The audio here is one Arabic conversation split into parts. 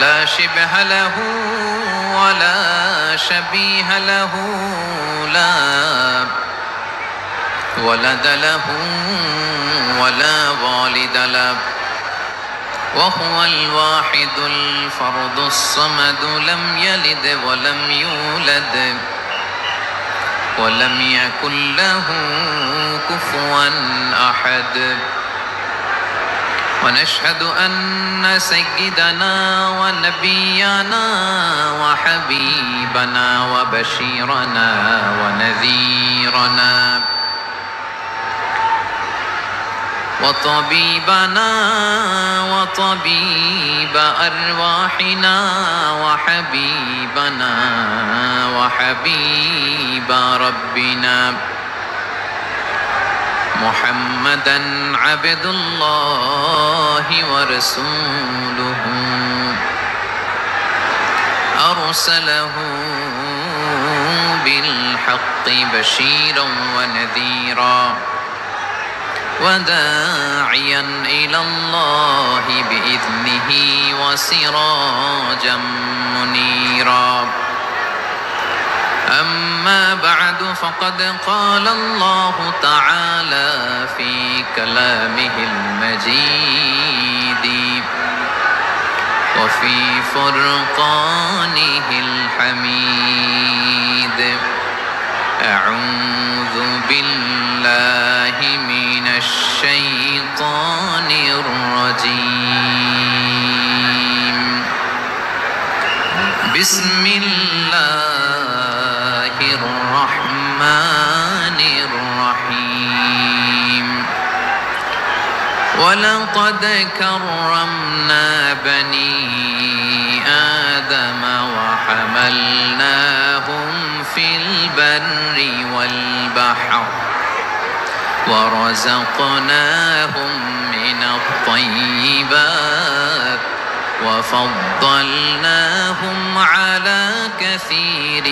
لا شبه له ولا شبيه له، لا ولد له ولا والد له، وهو الواحد الفرد الصمد، لم يلد ولم يولد ولم يكن له كفوا أحد. ونشهد أن سيدنا ونبينا وحبيبنا وبشيرنا ونذيرنا وطبيبنا وطبيب أرواحنا وحبيبنا وحبيب ربنا محمدًا عبد الله ورسوله، أرسله بالحق بشيرا ونذيرا وداعيا إلى الله بإذنه وسراجا منيرا. أما بعد، فقد قال الله تعالى في كلامه المجيد وفي فرقانه الحميد: أعوذ بالله من الشيطان الرجيم. بسم الله الرحمن الرحيم. ولقد كرمنا بني آدم وحملناهم في البر والبحر ورزقناهم من الطيبات وفضلناهم على كثير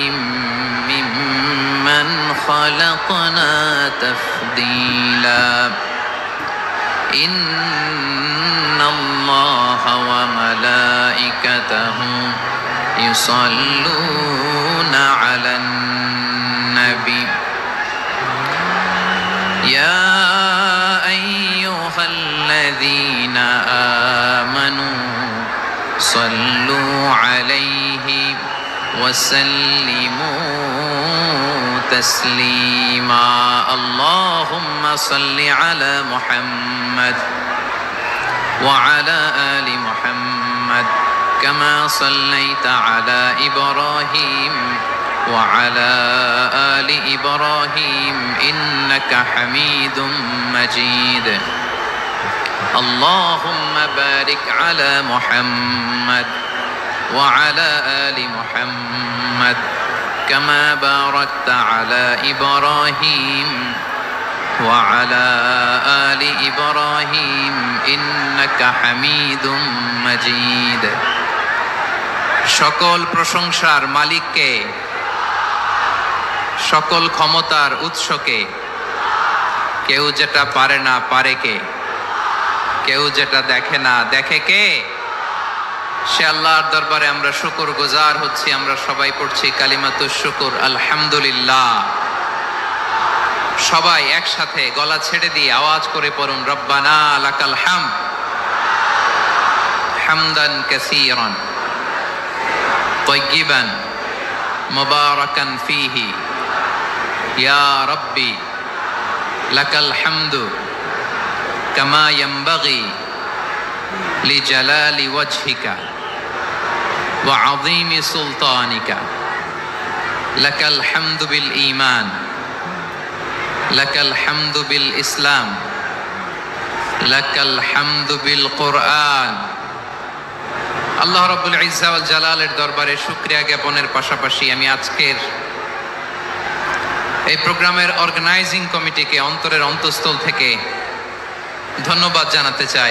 ممن خلقنا تفضيلا. إن الله وملائكته يصلون على النبي يا أيها الذين آمنوا صلوا عليه وسلموا تسليما. اللهم صل على محمد وعلى آل محمد كما صليت على إبراهيم وعلى آل إبراهيم إنك حميد مجيد. اللهم بارك على محمد وعلى آل محمد كما باركت على إبراهيم وعلى آل إبراهيم إنك حميد مجيد. সকল প্রশংসার মালিককে, সকল ক্ষমতার উৎসকে। কেউ যেটা পারে না পারে কে? কেউ যেটা দেখে না দেখে কে? সে আল্লাহর দরবারে আমরা শুকরগুজার হচ্ছি। আমরা সবাই পড়ছি কালিমাতুশ শুকর, আলহামদুলিল্লাহ। সবাই একসাথে গলা ছেড়ে দিয়ে আওয়াজ করে পড়ুন, রব্বানা লাকাল হামদ হামদান কাসীরান তাইয়িবান মুবারাকান ফীহি ইয়া রাব্বি লাকাল হামদু কামা ইয়ানবাগি লিজালালি ওয়াজহিকা ওয়া আযীমি সুলতানিকা। লাকাল হামদু বিল ঈমান, লাকাল হামদু বিল ইসলাম, লাকাল হামদু বিল কুরআন। আল্লাহ রাব্বুল ইজ্জা ওয়াল জালালের দরবারে শুকরিয়া জ্ঞাপনের পাশাপাশি আমি আজকের এই প্রোগ্রামের অর্গানাইজিং কমিটিকে অন্তরের অন্তঃস্থল থেকে ধন্যবাদ জানাতে চাই।